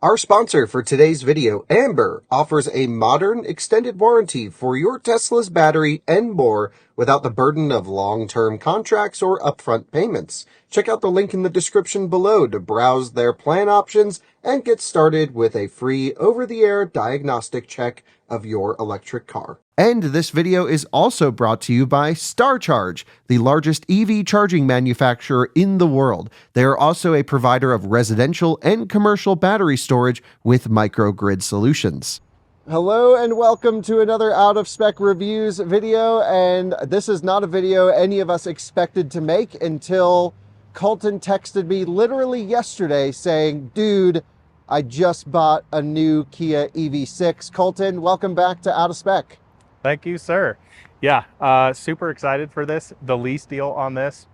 Our sponsor for today's video, Amber, offers a modern extended warranty for your Tesla's battery and more without the burden of long-term contracts or upfront payments. Check out the link in the description below to browse their plan options and get started with a free over-the-air diagnostic check of your electric car. And this video is also brought to you by StarCharge, the largest EV charging manufacturer in the world. They are also a provider of residential and commercial battery storage with microgrid solutions. Hello and welcome to another Out of Spec Reviews video, and this is not a video any of us expected to make until Coleton texted me literally yesterday saying, dude, I just bought a new Kia EV6. Coleton, welcome back to Out of Spec. Thank you, sir. Yeah, super excited for this. The lease deal on this,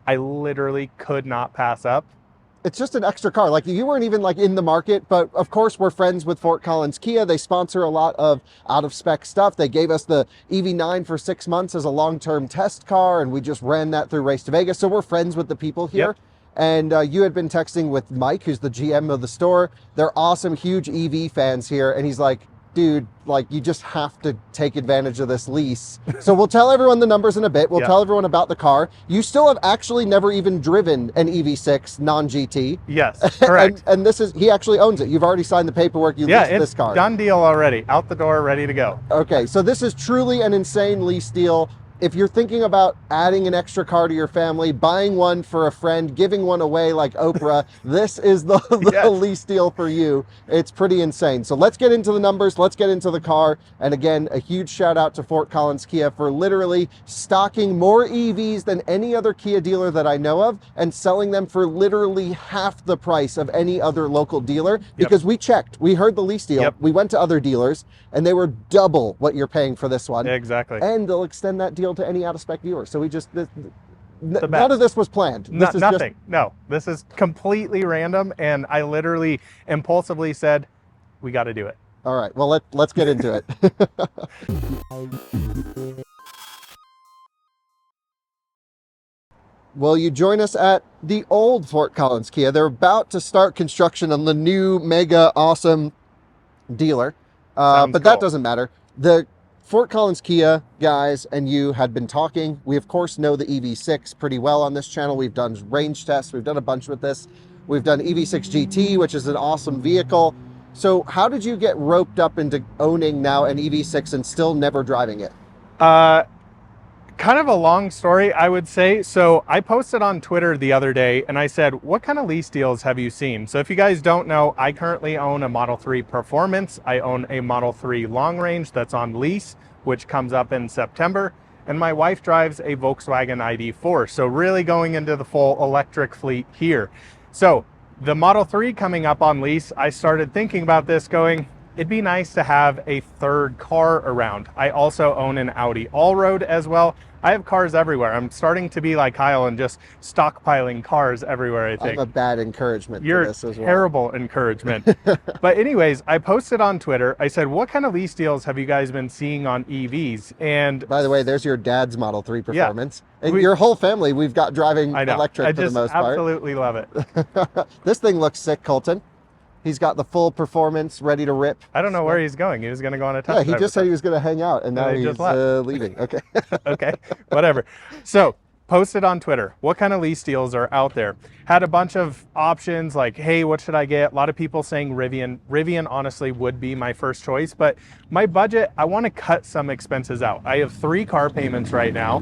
I literally could not pass up. It's just an extra car. Like, you weren't even like in the market, but of course we're friends with Fort Collins Kia. They sponsor a lot of out of spec stuff. They gave us the EV9 for 6 months as a long-term test car, and we just ran that through Race to Vegas. So we're friends with the people here. Yep. And you had been texting with Mike, who's the GM of the store. They're awesome, huge EV fans here. And he's like, dude, like, you just have to take advantage of this lease. So we'll tell everyone the numbers in a bit. We'll tell everyone about the car. You still have actually never even driven an EV6 non-GT. Yes, correct. and this is, he actually owns it. You've already signed the paperwork. You leased this car. Done deal already. Out the door, ready to go. Okay, so this is truly an insane lease deal. If you're thinking about adding an extra car to your family, buying one for a friend, giving one away like Oprah, this is the lease deal for you. It's pretty insane. So let's get into the numbers. Let's get into the car. And again, a huge shout out to Fort Collins Kia for literally stocking more EVs than any other Kia dealer that I know of and selling them for literally half the price of any other local dealer. Because we checked, we heard the lease deal. We went to other dealers and they were double what you're paying for this one. Exactly. And they'll extend that deal to any out-of-spec viewer. So we just, none of this was planned. This is nothing. No, this is completely random. And I literally impulsively said, we got to do it. All right, well, let's get into it. Will you join us at the old Fort Collins Kia? They're about to start construction on the new mega awesome dealer. But that doesn't matter. The Fort Collins Kia guys and you had been talking. We of course know the EV6 pretty well on this channel. We've done range tests. We've done a bunch with this. We've done EV6 GT, which is an awesome vehicle. So how did you get roped up into owning now an EV6 and still never driving it? Kind of a long story, I would say. So I posted on Twitter the other day and I said, what kind of lease deals have you seen? So if you guys don't know, I currently own a Model 3 Performance. I own a Model 3 Long Range that's on lease, which comes up in September. And my wife drives a Volkswagen ID4. So really going into the full electric fleet here. So the Model 3 coming up on lease, I started thinking about this going, it'd be nice to have a third car around. I also own an Audi Allroad as well. I have cars everywhere. I'm starting to be like Kyle and just stockpiling cars everywhere, I think. I have a bad encouragement for this as well. Terrible encouragement. But anyways, I posted on Twitter. I said, what kind of lease deals have you guys been seeing on EVs? And by the way, there's your dad's Model 3 Performance. Yeah. And your whole family, we've got driving electric for the most part. I absolutely love it. This thing looks sick, Coleton. He's got the full performance ready to rip. I don't know where he's going. He was going to go on a test. Yeah, he just said he was going to hang out, and now he's leaving. Okay. Okay, whatever. So, posted on Twitter, what kind of lease deals are out there? Had a bunch of options like, hey, what should I get? A lot of people saying Rivian. Rivian honestly would be my first choice, but my budget, I want to cut some expenses out. I have 3 car payments right now.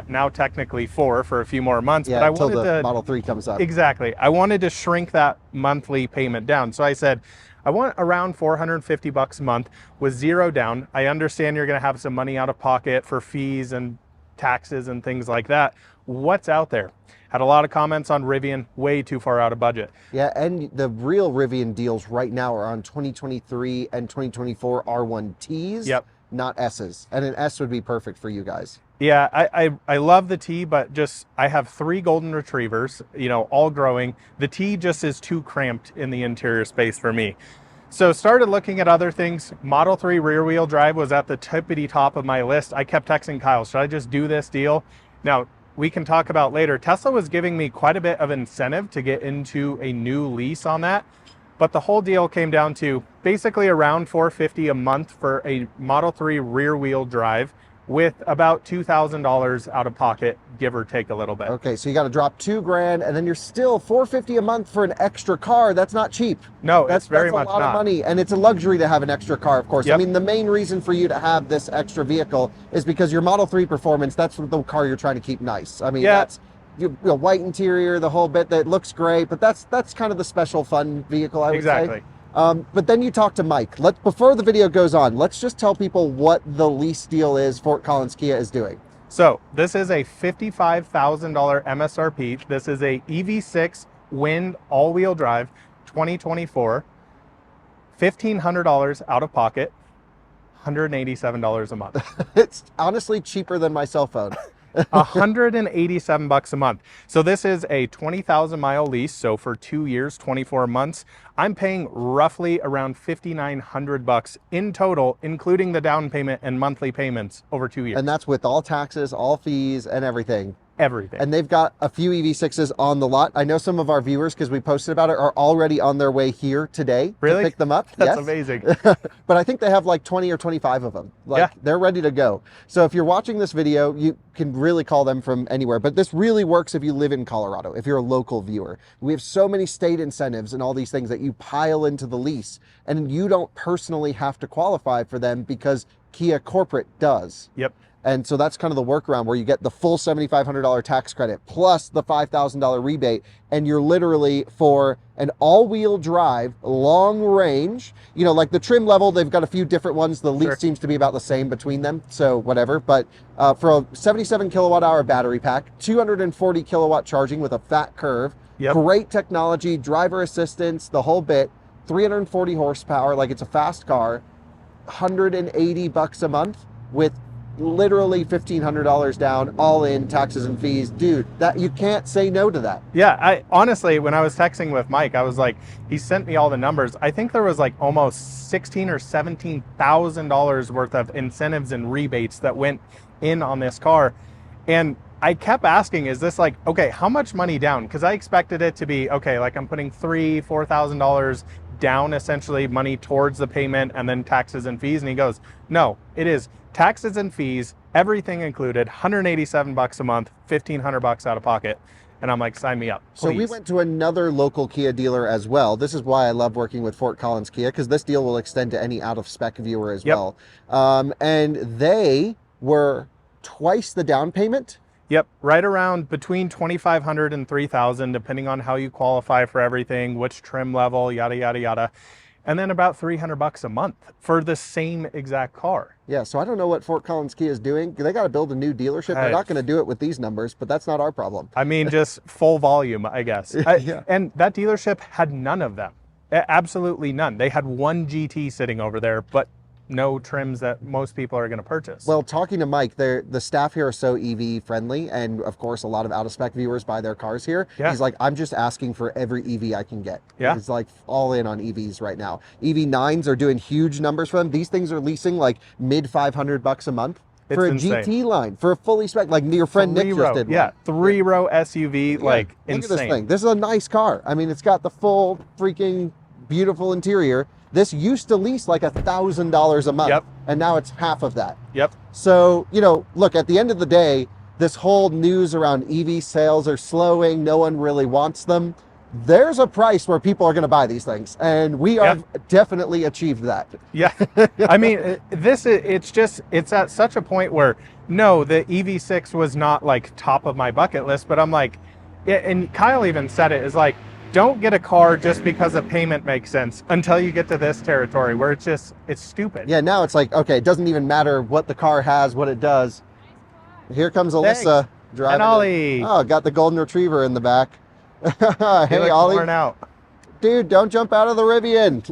Now technically 4 for a few more months, but I wanted the Model 3 comes up. Exactly. I wanted to shrink that monthly payment down. So I said, I want around 450 bucks a month with 0 down. I understand you're going to have some money out of pocket for fees and taxes and things like that. What's out there? Had a lot of comments on Rivian, way too far out of budget. Yeah, and the real Rivian deals right now are on 2023 and 2024 R1Ts, not S's. And an S would be perfect for you guys. Yeah, I love the T, but just, I have 3 golden retrievers, you know, all growing. The T just is too cramped in the interior space for me. So started looking at other things. Model 3 rear wheel drive was at the tippity top of my list. I kept texting Kyle, should I just do this deal? Now, we can talk about later. Tesla was giving me quite a bit of incentive to get into a new lease on that. But the whole deal came down to basically around $450 a month for a Model 3 rear wheel drive with about $2,000 out of pocket, give or take a little bit. Okay, so you got to drop $2,000, and then you're still $450 a month for an extra car. That's not cheap. No, it's very much not. That's a lot not. of money, and it's a luxury to have an extra car, of course. Yep. I mean, the main reason for you to have this extra vehicle is because your Model 3 Performance, that's the car you're trying to keep nice. I mean, that's you know, white interior, the whole bit, that looks great, but that's kind of the special fun vehicle, I would say. But then you talk to Mike. Before the video goes on, let's just tell people what the lease deal is Fort Collins Kia is doing. So this is a $55,000 MSRP. This is a EV6 wind all-wheel drive 2024, $1,500 out of pocket, $187 a month. It's honestly cheaper than my cell phone. $187 a month. So this is a 20,000 mile lease. So for 2 years, 24 months, I'm paying roughly around $5,900 in total, including the down payment and monthly payments over 2 years. And that's with all taxes, all fees, and everything. Everything. And they've got a few EV6s on the lot. I know some of our viewers, because we posted about it, are already on their way here today to pick them up. That's amazing. But I think they have like 20 or 25 of them. They're ready to go. So if you're watching this video, you can really call them from anywhere. But this really works if you live in Colorado, if you're a local viewer. We have so many state incentives and all these things that you pile into the lease, and you don't personally have to qualify for them because Kia Corporate does. Yep. And so that's kind of the workaround, where you get the full $7,500 tax credit plus the $5,000 rebate. And you're literally, for an all-wheel drive, long range, you know, like the trim level, they've got a few different ones. The lease seems to be about the same between them. So whatever. But for a 77 kilowatt hour battery pack, 240 kilowatt charging with a fat curve, great technology, driver assistance, the whole bit, 340 horsepower, like it's a fast car, $180 a month with literally $1,500 down, all in taxes and fees. Dude, that you can't say no to that. Yeah, I honestly, when I was texting with Mike, I was like, he sent me all the numbers. I think there was like almost $16,000 or $17,000 worth of incentives and rebates that went in on this car. And I kept asking, is this like, okay, how much money down? Because I expected it to be, okay, like I'm putting $3,000, $4,000 down, essentially money towards the payment and then taxes and fees. And he goes, no, it is taxes and fees, everything included, $187 a month, $1,500 out of pocket. And I'm like, sign me up, please. So we went to another local Kia dealer as well. This is why I love working with Fort Collins Kia, because this deal will extend to any out of spec viewer as well. And they were twice the down payment. Yep, right around between $2,500 and $3,000, depending on how you qualify for everything, which trim level, yada, yada, yada. And then about $300 a month for the same exact car. Yeah, so I don't know what Fort Collins Kia is doing. They got to build a new dealership. They're not going to do it with these numbers, but that's not our problem. I mean, just full volume, I guess. And that dealership had none of them. Absolutely none. They had one GT sitting over there, but no trims that most people are going to purchase. Well, talking to Mike, the staff here are so EV friendly, and of course a lot of out of spec viewers buy their cars here. He's like, I'm just asking for every EV I can get. He's like all in on EVs right now. EV9s are doing huge numbers for them. These things are leasing like mid $500 a month for a GT line, for a fully spec, like your friend Nick just did. Yeah, 3-row SUV, like insane. Look at this thing. This is a nice car. I mean, it's got the full freaking beautiful interior. This used to lease like $1,000 a month, and now it's half of that. So, you know, look, at the end of the day, this whole news around EV sales are slowing. No one really wants them. There's a price where people are going to buy these things, and we are definitely achieved that. I mean, it's at such a point where, no, the EV6 was not like top of my bucket list, but I'm like, and Kyle even said it, is like, don't get a car just because a payment makes sense until you get to this territory where it's stupid. Yeah, now it's like, okay, it doesn't even matter what the car has, what it does. Here comes Alyssa driving. And Ollie. Oh, got the golden retriever in the back. Hey, Ollie. Worn out. Dude, don't jump out of the Rivian.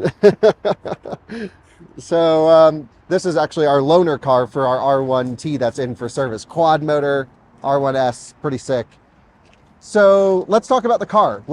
So this is actually our loaner car for our R1T that's in for service. Quad motor, R1S, pretty sick. So let's talk about the car.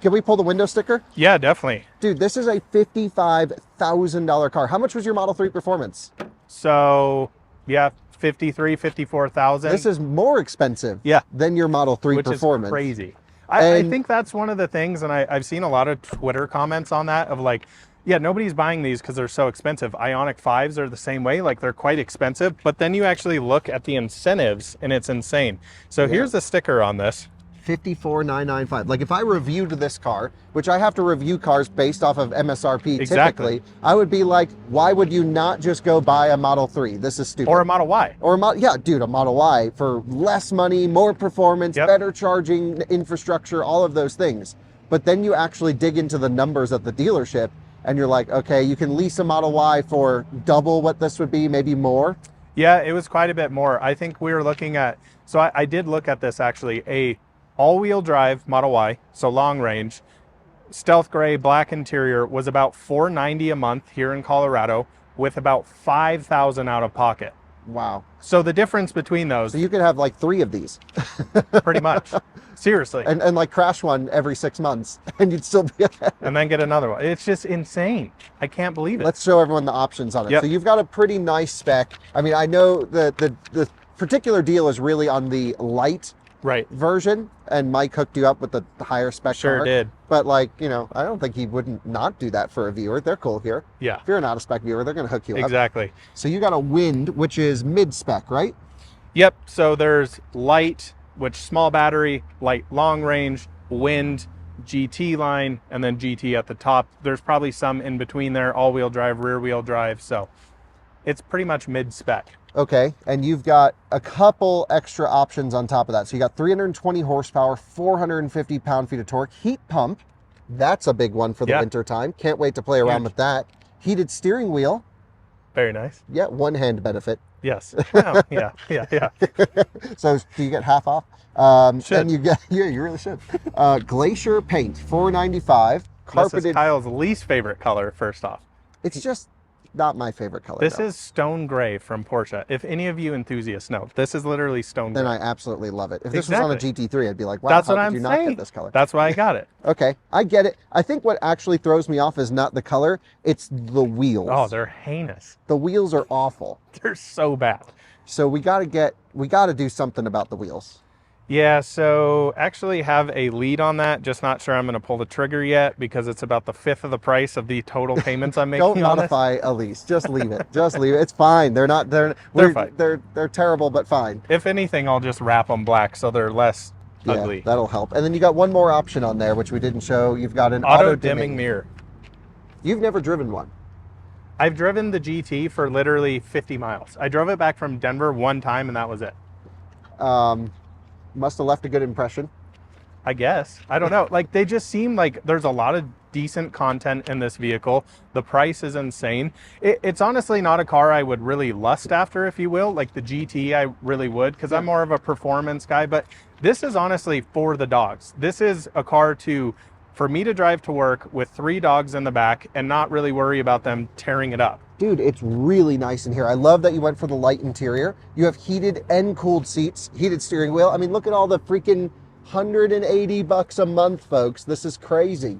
Can we pull the window sticker? Yeah, definitely. Dude, this is a $55,000 car. How much was your Model 3 Performance? So, yeah, 53, 54,000. This is more expensive than your Model 3 Performance. Which is crazy. I think that's one of the things, and I've seen a lot of Twitter comments on that of like, yeah, nobody's buying these because they're so expensive. Ioniq 5s are the same way, like they're quite expensive, but then you actually look at the incentives and it's insane. So here's the sticker on this. 54,995. Like if I reviewed this car, which I have to review cars based off of MSRP typically, I would be like, why would you not just go buy a Model 3? This is stupid. Or a Model Y. Or yeah, dude, a Model Y for less money, more performance, better charging infrastructure, all of those things. But then you actually dig into the numbers at the dealership and you're like, okay, you can lease a Model Y for double what this would be, maybe more. Yeah, it was quite a bit more. I think we were looking at, so I did look at this actually, a all-wheel drive Model Y, so long range, stealth gray, black interior, was about $490 a month here in Colorado with about $5,000 out of pocket. Wow. So the difference between those. So you could have like 3 of these. Pretty much. Seriously. And like crash one every 6 months and you'd still be ahead. And then get another one. It's just insane. I can't believe it. Let's show everyone the options on it. So you've got a pretty nice spec. I mean, I know the particular deal is really on the light version, and Mike hooked you up with the higher spec car. Did. But like, you know, I don't think he wouldn't not do that for a viewer. They're cool here. Yeah. If you're an out-of-spec viewer, they're going to hook you up. Exactly. So you got a Wind, which is mid-spec, right? Yep. So there's light, which small battery, light long range, Wind, GT line, and then GT at the top. There's probably some in between there, all-wheel drive, rear-wheel drive. So it's pretty much mid-spec. Okay, and you've got a couple extra options on top of that. So you got 320 horsepower, 450 pound-feet of torque, heat pump. That's a big one for the winter time. Can't wait to play around with that. Heated steering wheel. Very nice. Yeah, one-hand benefit. Yes. Oh, yeah. So do you get half off? And you get, yeah, you really should. Glacier paint, $495. Carpeted. This is Kyle's least favorite color, first off. It's just not my favorite color. This is stone gray from Porsche. If any of you enthusiasts know, this is literally stone gray. Then I absolutely love it. If this was on a GT3, I'd be like, wow, that's how what did I'm you saying. not get this color? That's why I got it. Okay, I get it. I think what actually throws me off is not the color, it's the wheels. Oh, they're heinous. The wheels are awful. They're so bad. So we got to do something about the wheels. Yeah, so actually have a lead on that. Just not sure I'm going to pull the trigger yet because it's about the 1/5 of the price of the total payments I'm making. Don't modify a lease. Just leave it. Just leave it. It's fine. They're fine. They're terrible, but fine. If anything, I'll just wrap them black so they're less ugly. That'll help. And then you got one more option on there, which we didn't show. You've got an auto dimming mirror. You've never driven one. I've driven the GT for literally 50 miles. I drove it back from Denver one time and that was it. Must have left a good impression. I guess. I don't know. Like, they just seem like there's a lot of decent content in this vehicle. The price is insane. It's honestly not a car I would really lust after, if you will. Like the GT, I really would, because I'm more of a performance guy. But this is honestly for the dogs. This is a car for me to drive to work with 3 dogs in the back and not really worry about them tearing it up. Dude, it's really nice in here. I love that you went for the light interior. You have heated and cooled seats, heated steering wheel. I mean, look at all the freaking $180 a month, folks. This is crazy.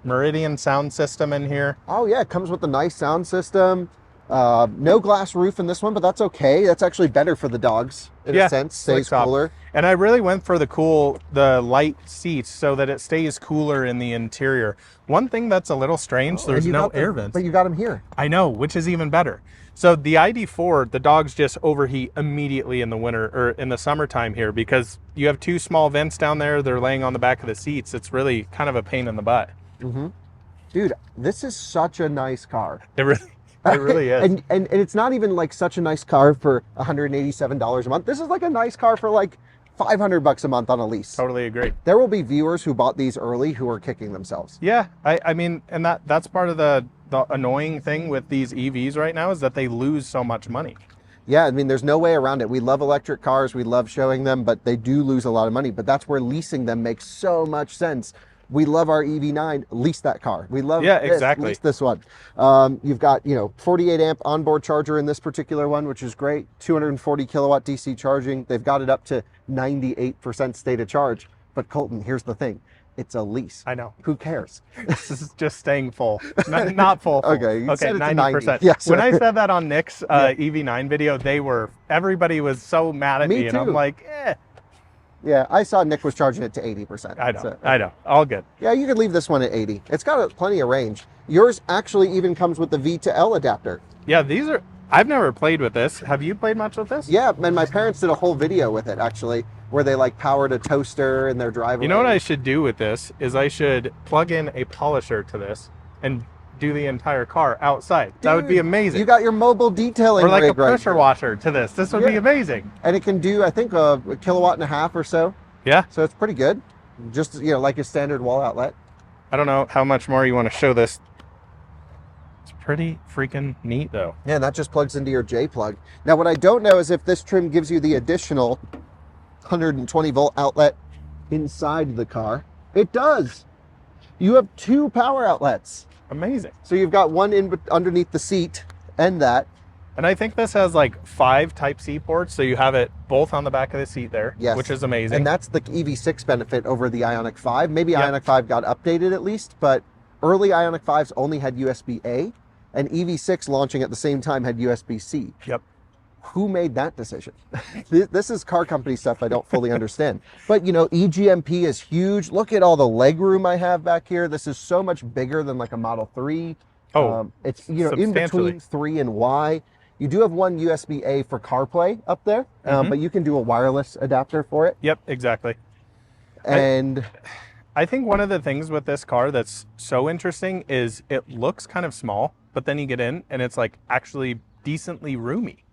Meridian sound system in here. Oh yeah, it comes with a nice sound system. No glass roof in this one, but that's okay. That's actually better for the dogs in a sense. Stays cooler. And I really went for the light seats so that it stays cooler in the interior. One thing that's a little strange, there's no air vents. But you got them here. I know, which is even better. So the ID4, the dogs just overheat immediately in the winter or in the summertime here because you have 2 small vents down there. They're laying on the back of the seats. It's really kind of a pain in the butt. Mm-hmm. Dude, this is such a nice car. It really is. And it's not even like such a nice car for $187 a month. This is like a nice car for like $500 a month on a lease. Totally agree. There will be viewers who bought these early who are kicking themselves. Yeah, I mean, and that's part of the annoying thing with these EVs right now is that they lose so much money. Yeah, I mean, there's no way around it. We love electric cars. We love showing them, but they do lose a lot of money. But that's where leasing them makes so much sense. We love our EV9, lease that car. We love lease this one. You've got, 48 amp onboard charger in this particular one, which is great. 240 kilowatt DC charging. They've got it up to 98% state of charge. But Coleton, here's the thing. It's a lease. I know. Who cares? This is just staying full. Not full. Okay, 90%. Yes, when I said that on Nick's EV9 video, everybody was so mad at me. And I'm like, Yeah, I saw Nick was charging it to 80%. I know, So, I know. All good. yeah, you could leave this one at 80. It's got plenty of range. Yours actually even comes with the V to L adapter. Yeah, these are... I've never played with this. Have you played much with this? Yeah, and my parents did a whole video with it, actually, where they like powered a toaster in their driveway. You know what I should do with this is I should plug in a polisher to this and do the entire car outside. That would be amazing. You got your mobile detailing or like a rig right pressure here. washer to this. This would be amazing. And it can do, I think, a kilowatt and a half or so. Yeah. So it's pretty good. Just, like a standard wall outlet. I don't know how much more you want to show this. It's pretty freaking neat, though. Yeah, and that just plugs into your J plug. Now, what I don't know is if this trim gives you the additional 120 volt outlet inside the car. It does. You have 2 power outlets. Amazing. So you've got one underneath the seat and that. And I think this has like 5 Type-C ports, so you have it both on the back of the seat there, Yes. which is amazing. And that's the EV6 benefit over the Ioniq 5. Maybe Ioniq 5 got updated at least, but early Ioniq 5s only had USB-A, and EV6 launching at the same time had USB-C. Yep. Who made that decision? This is car company stuff I don't fully understand. But, eGMP is huge. Look at all the leg room I have back here. This is so much bigger than like a Model 3. Oh, it's, in between 3 and Y. You do have one USB-A for CarPlay up there, but you can do a wireless adapter for it. Yep, exactly. And I think one of the things with this car that's so interesting is it looks kind of small, but then you get in and it's like actually decently roomy.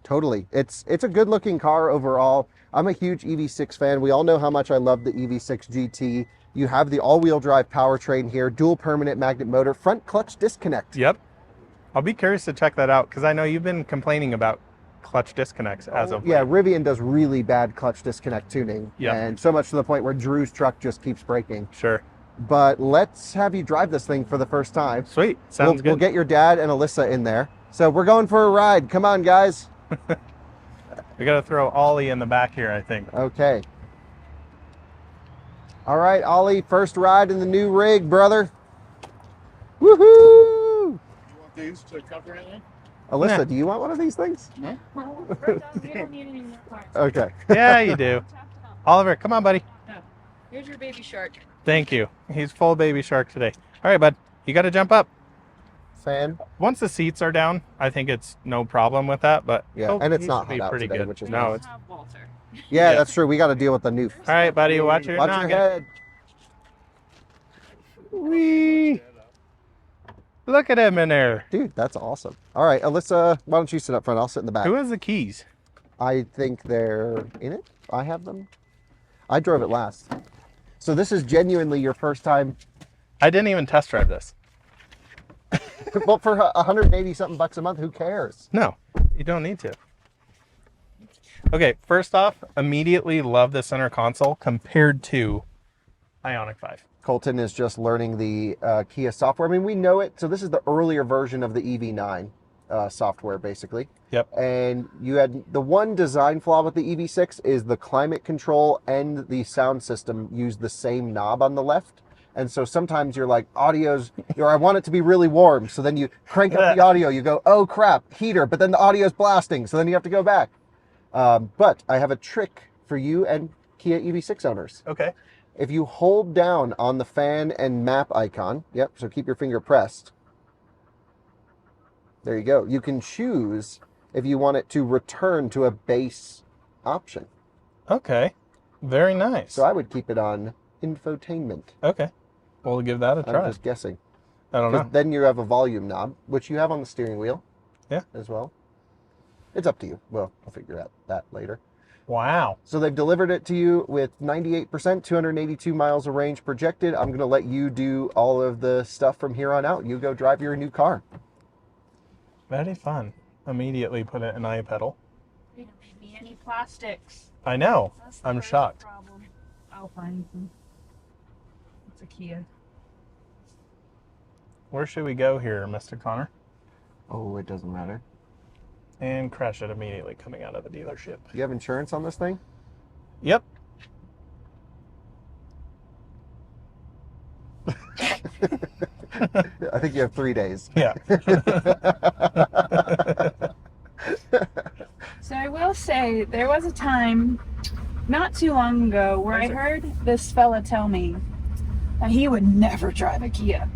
totally. It's a good looking car overall. I'm a huge EV6 fan. We all know how much I love the EV6 GT. You have the all-wheel drive powertrain here, dual permanent magnet motor, front clutch disconnect. Yep. I'll be curious to check that out because I know you've been complaining about clutch disconnects as of Yeah, late. Rivian does really bad clutch disconnect tuning. Yep. And so much to the point where Drew's truck just keeps breaking. Sure. But let's have you drive this thing for the first time. Sweet. Sounds good. We'll get your dad and Alyssa in there. So we're going for a ride. Come on, guys. We got to throw Ollie in the back here, I think. Okay. All right, Ollie, first ride in the new rig, brother. Woohoo! You want these to cover anything? Alyssa, Nah. do you want one of these things? No. We're done. We don't need any more parts. Okay. Yeah, you do. Oliver, come on, buddy. Here's your baby shark. Thank you. He's full baby shark today. All right, bud. You got to jump up. Fan. Once the seats are down, I think it's no problem with that. But Yeah, and it's he not should be hot out pretty today, good. which is No, nice. it's Have Walter. Yeah, Yeah. that's true. We got to deal with the new. all right, buddy. Watch your Watch your noggin. head. Whee! Look at him in there. Dude, that's awesome. All right, Alyssa, why don't you sit up front? I'll sit in the back. Who has the keys? I think they're in it. I have them. I drove it last. So this is genuinely your first time. I didn't even test drive this. Well, for 180 something bucks a month, who cares? No, you don't need to. Okay, first off, immediately love the center console compared to Ioniq 5. Coleton is just learning the Kia software. I mean, we know it. So this is the earlier version of the EV9 software, basically. Yep. And you had the one design flaw with the EV6 is the climate control and the sound system use the same knob on the left. And so sometimes you're like, audio's, I want it to be really warm. So then you crank up the audio, you go, oh crap, heater, but then the audio's blasting. So then you have to go back. But I have a trick for you and Kia EV6 owners. Okay. If you hold down on the fan and map icon, yep, so keep your finger pressed. There you go. You can choose if you want it to return to a base option. Okay. Very nice. So I would keep it on infotainment. Okay. We'll give that a I'm try. just guessing. I don't 'Cause know. then you have a volume knob, which you have on the steering wheel. Yeah. As well. It's up to you. Well, I'll figure out that later. Wow. So they've delivered it to you with 98%, 282 miles of range projected. I'm going to let you do all of the stuff from here on out. You go drive your new car. Very fun. Immediately put it in iPedal. We don't need any plastics. I know. That's the I'm first shocked. Problem. I'll find them. It's a Kia. Where should we go here, Mr. Connor? Oh, it doesn't matter. And crash it immediately coming out of the dealership. Do you have insurance on this thing? Yep. I think you have 3 days. Yeah. So I will say there was a time not too long ago where I heard this fella tell me that he would never drive a Kia.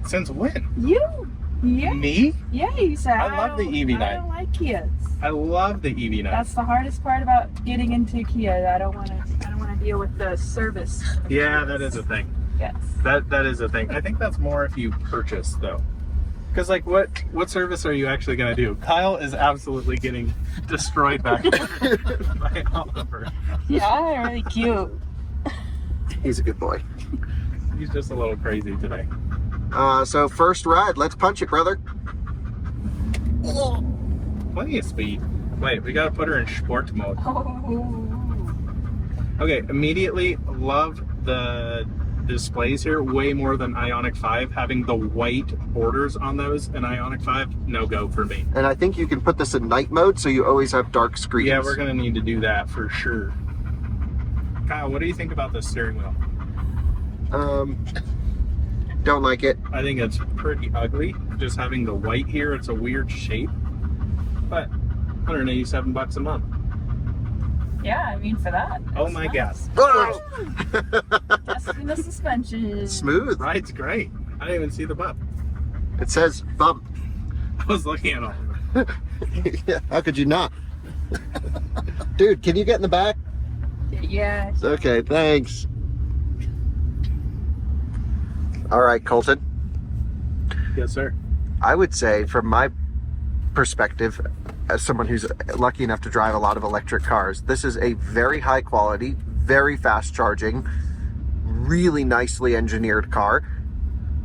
Since when? You? Yeah. Me? Yeah, you said. I love the EV9. I don't like Kias. I love the EV9. That's the hardest part about getting into Kia. I don't want to deal with the service. Yeah, that is a thing. Yes. That is a thing. I think that's more if you purchase though. Because like what service are you actually going to do? Kyle is absolutely getting destroyed back there by Oliver. Yeah, really cute. He's a good boy. He's just a little crazy today. So first ride, let's punch it, brother. Plenty of speed. Wait, we got to put her in sport mode. Oh. Okay, immediately love the displays here way more than Ioniq 5. Having the white borders on those in Ioniq 5, no go for me. And I think you can put this in night mode so you always have dark screens. Yeah, we're gonna need to do that for sure. Kyle, what do you think about the steering wheel? Don't like it. I think it's pretty ugly. Just having the white here, it's a weird shape. But 187 bucks a month. Yeah, I mean for that. Oh my god. Oh! Testing the suspension. Smooth. Ride's great. I didn't even see the bump. It says bump. I was looking at all. Yeah, how could you not? Dude, can you get in the back? Yeah. Okay, thanks. All right, Colton. Yes, sir. I would say, from my perspective, as someone who's lucky enough to drive a lot of electric cars, this is a very high quality, very fast charging, really nicely engineered car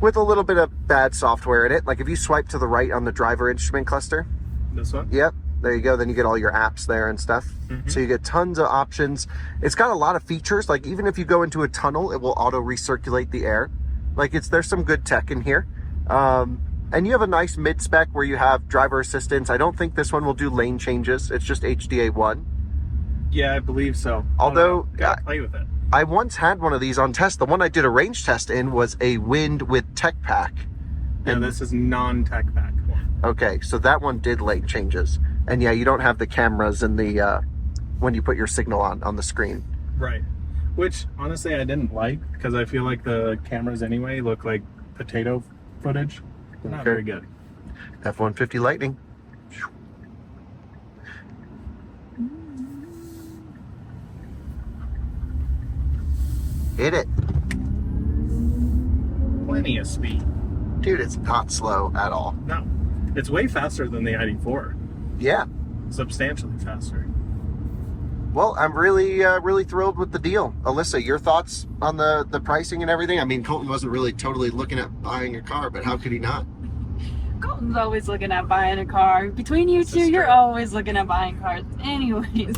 with a little bit of bad software in it. Like if you swipe to the right on the driver instrument cluster, This one? yep, there you go. Then you get all your apps there and stuff. So you get tons of options. It's got a lot of features. Like even if you go into a tunnel, it will auto recirculate the air. Like there's some good tech in here. And you have a nice mid-spec where you have driver assistance. I don't think this one will do lane changes. It's just HDA1. Yeah, I believe so. Although, gotta play with it. I once had one of these on test. The one I did a range test in was a Wind with Tech Pack. And this is non-tech pack one. Okay, so that one did lane changes. And yeah, you don't have the cameras and the when you put your signal on the screen. Right. Which honestly I didn't like because I feel like the cameras anyway look like potato footage. They're not very good. F-150 Lightning. Hit it. Plenty of speed. Dude, it's not slow at all. No. It's way faster than the ID4. Yeah. Substantially faster. Well, I'm really, really thrilled with the deal. Alyssa, your thoughts on the pricing and everything? I mean, Colton wasn't really totally looking at buying a car, but how could he not? Colton's always looking at buying a car. Between you two, you're always looking at buying cars. Anyways,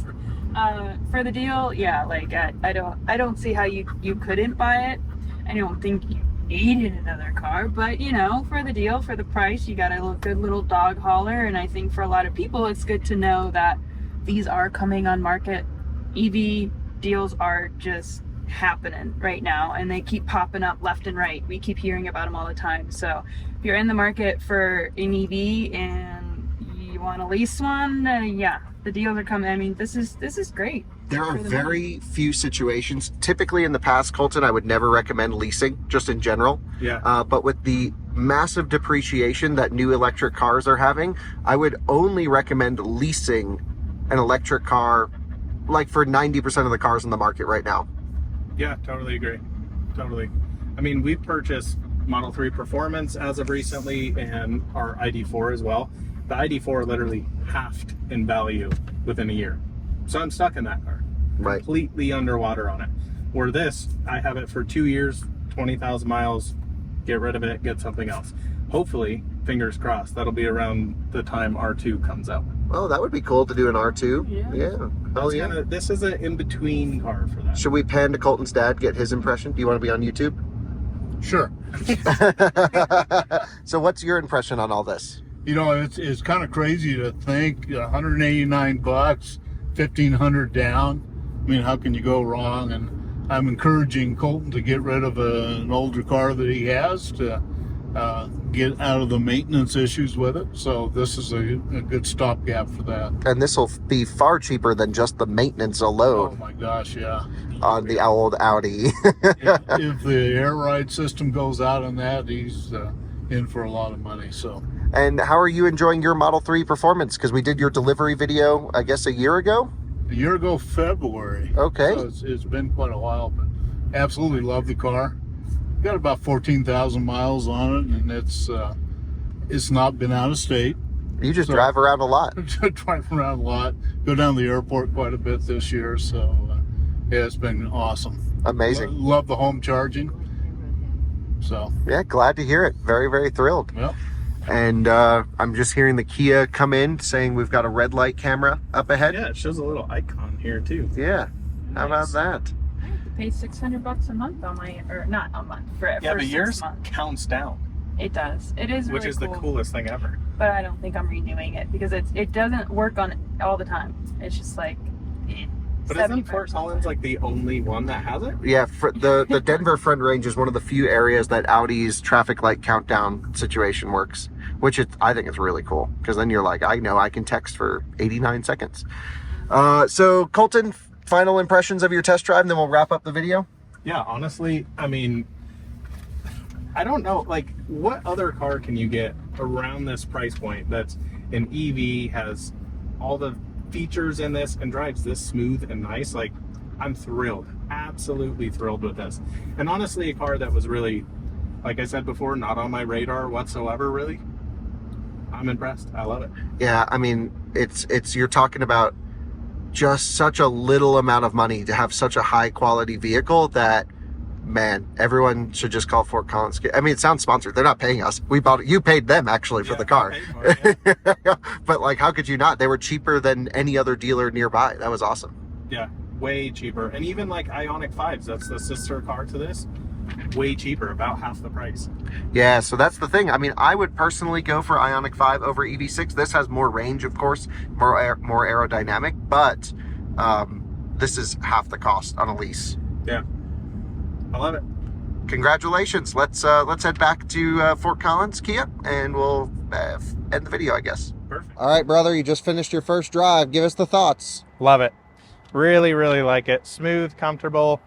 for the deal, yeah, like I don't see how you couldn't buy it. I don't think you needed another car, but you know, for the deal, for the price, you got a good little dog hauler, and I think for a lot of people, it's good to know that these are coming on market. EV deals are just happening right now, and they keep popping up left and right. We keep hearing about them all the time. So if you're in the market for an EV and you want to lease one, yeah, the deals are coming. I mean, this is great. There are very few situations. Typically in the past, Colton, I would never recommend leasing, just in general. Yeah. But with the massive depreciation that new electric cars are having, I would only recommend leasing an electric car, like for 90% of the cars in the market right now. Yeah, totally agree. Totally. I mean, we've purchased Model 3 Performance as of recently and our ID4 as well. The ID4 literally halved in value within a year. So I'm stuck in that car. Right. Completely underwater on it. Where this, I have it for 2 years, 20,000 miles, get rid of it, get something else. Hopefully, fingers crossed, that'll be around the time R2 comes out. Oh, that would be cool to do an R2. Yeah. Oh, yeah. This is an in-between car for that. Should we pan to Colton's dad, get his impression? Do you want to be on YouTube? Sure. So what's your impression on all this? You know, it's kind of crazy to think 189 bucks, 1,500 down. I mean, how can you go wrong? And I'm encouraging Coleton to get rid of an older car that he has to get out of the maintenance issues with it. So this is a good stopgap for that. And this will be far cheaper than just the maintenance Oh alone my gosh, yeah. on the old Audi. If the air ride system goes out on that, he's in for a lot of money. So. And how are you enjoying your Model 3 performance? Because we did your delivery video, I guess, a year ago? A year ago, February. Okay. So it's been quite a while, but absolutely love the car. Got about 14,000 miles on it, and it's not been out of state. You just drive around a lot. Drive around a lot. Go down to the airport quite a bit this year, so yeah, it's been awesome. Amazing. Love the home charging. So. Yeah, glad to hear it. Very, very thrilled. Yep. And I'm just hearing the Kia come in saying we've got a red light camera up ahead. Yeah, it shows a little icon here too. Yeah. How about that? I have to pay $600 a month on my, or not a month, for Yeah, for but 6 yours months. counts down, It does. It is really which is cool, the coolest thing ever. but I don't think I'm renewing it because it doesn't work on all the time. It's just like. But isn't Fort Collins like the only one that has it? Yeah, the Denver Front Range is one of the few areas that Audi's traffic light countdown situation works, which I think is really cool, because then you're like, I know I can text for 89 seconds. So Colton, final impressions of your test drive, and then we'll wrap up the video. Yeah, honestly, I mean, I don't know, like, what other car can you get around this price point that's an EV, has all the features in this, and drives this smooth and nice? Like, I'm thrilled, absolutely thrilled with this. And honestly, a car that was really, like I said before, not on my radar whatsoever, really. I'm impressed. I love it. Yeah, I mean, it's you're talking about just such a little amount of money to have such a high quality vehicle that, man, everyone should just call Fort Collins. I mean, it sounds sponsored. They're not paying us. We bought it. You paid them actually for the car. But like, how could you not? They were cheaper than any other dealer nearby. That was awesome. Yeah, way cheaper. And even like Ioniq 5s, that's the sister car to this, way cheaper, about half the price. Yeah, so that's the thing. I mean, I would personally go for Ioniq 5 over EV6. This has more range, of course, more aerodynamic, but this is half the cost on a lease. Yeah, I love it. Congratulations. Let's head back to Fort Collins Kia, and we'll end the video, I guess. Perfect. All right, brother, you just finished your first drive. Give us the thoughts. Love it. Really, really like it. Smooth, comfortable,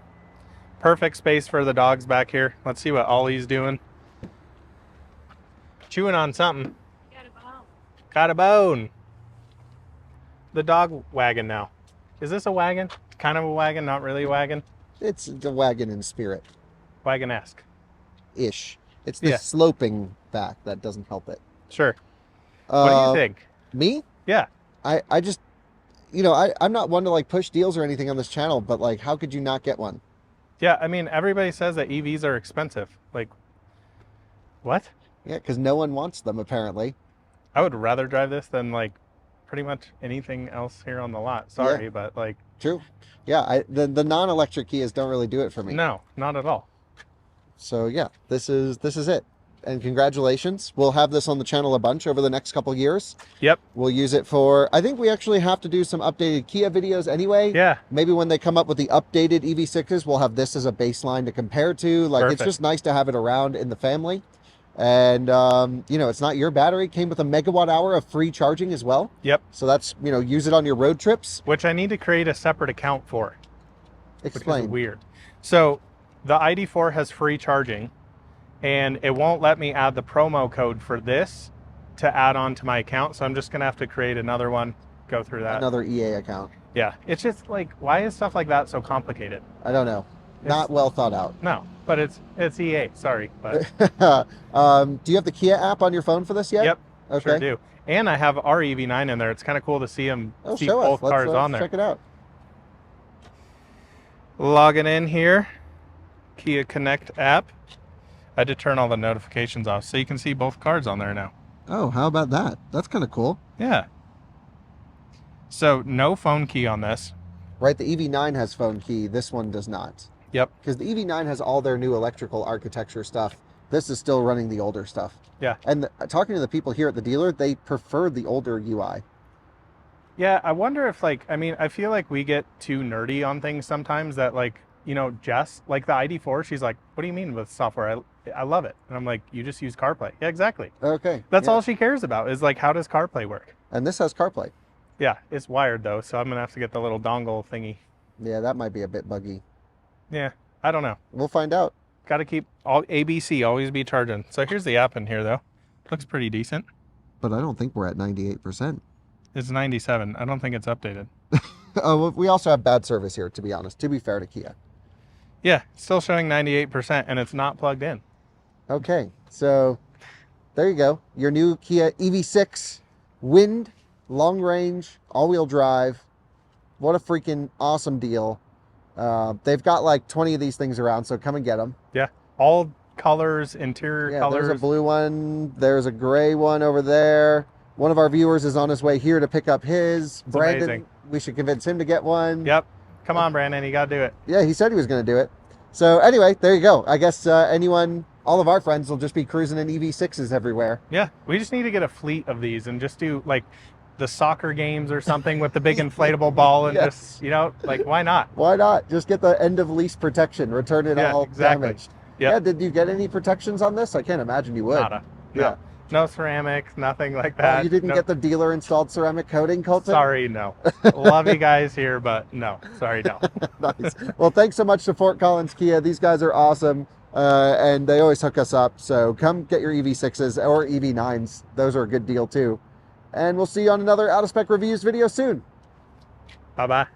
perfect space for the dogs back here. Let's see what Ollie's doing. Chewing on something. Got a bone. Got a bone. The dog wagon now. Is this a wagon? Kind of a wagon, not really a wagon. It's the wagon in spirit. Wagon-esque. Ish. It's the Yeah. sloping back that doesn't help it. Sure. What do you think? Me? Yeah. I just, I'm not one to like push deals or anything on this channel, but like, how could you not get one? Yeah, I mean, everybody says that EVs are expensive. Like, what? Yeah, because no one wants them, apparently. I would rather drive this than like pretty much anything else here on the lot. Sorry, but like. True. Yeah, the non-electric Kias don't really do it for me. No, not at all. So yeah, this is it. And congratulations. We'll have this on the channel a bunch over the next couple years. Yep. We'll use it for, I think we actually have to do some updated Kia videos anyway. Yeah. Maybe when they come up with the updated EV6s, we'll have this as a baseline to compare to. Like, Perfect. It's just nice to have it around in the family. And, it's not your battery. It came with a megawatt hour of free charging as well. Yep. So that's, use it on your road trips. Which I need to create a separate account for. Which Explain. is weird. So the ID4 has free charging, and it won't let me add the promo code for this to add on to my account. So I'm just going to have to create another one, go through that. Another EA account. Yeah. It's just like, why is stuff like that so complicated? I don't know. Not well thought out. No, but it's EA. Sorry. But do you have the Kia app on your phone for this yet? yep. Okay. Sure do. And I have our EV9 in there. It's kind of cool to see them, see show both us. cars Let's on there. check it out. Logging in here, Kia Connect app. I had to turn all the notifications off so you can see both cars on there now. Oh, how about that? That's kind of cool. Yeah. So no phone key on this. Right, the EV9 has phone key. This one does not. Yep. Because the EV9 has all their new electrical architecture stuff. This is still running the older stuff. Yeah. And talking to the people here at the dealer, they prefer the older UI. Yeah, I wonder if I feel like we get too nerdy on things sometimes that like you know, Jess, like the ID4, she's like, what do you mean with software? I love it. And I'm like, you just use CarPlay. Yeah, exactly. Okay. That's yeah. all she cares about is like, how does CarPlay work? And this has CarPlay. Yeah, it's wired though, so I'm gonna have to get the little dongle thingy. Yeah, that might be a bit buggy. Yeah, I don't know. We'll find out. Got to keep all ABC, always be charging. So here's the app in here though. Looks pretty decent. But I don't think we're at 98%. It's 97. I don't think it's updated. Oh, well, we also have bad service here, to be honest, to be fair to Kia. Yeah, still showing 98% and it's not plugged in. Okay, so there you go. Your new Kia EV6 wind, long range, all-wheel drive. What a freaking awesome deal. They've got like 20 of these things around, so come and get them. Yeah, all colors, interior colors. There's a blue one. There's a gray one over there. One of our viewers is on his way here to pick up his. It's Brandon, amazing. We should convince him to get one. Yep. Come on, Brandon, you got to do it. Yeah, he said he was going to do it. So anyway, there you go. I guess all of our friends will just be cruising in EV6s everywhere. Yeah, we just need to get a fleet of these and just do like the soccer games or something with the big inflatable ball and Yes. just, you know, like why not? Why not? Just get the end of lease protection, return it all exactly. damaged. Yep. Yeah, did you get any protections on this? I can't imagine you would. Nada. No. Yeah. No ceramics, nothing like Oh, that. you didn't No. get the dealer installed ceramic coating, Coleton? Sorry, no. Love you guys here, but no. Sorry, no. Nice. Well, thanks so much to Fort Collins Kia. These guys are awesome, and they always hook us up. So come get your EV6s or EV9s. Those are a good deal too. And we'll see you on another Out of Spec Reviews video soon. Bye-bye.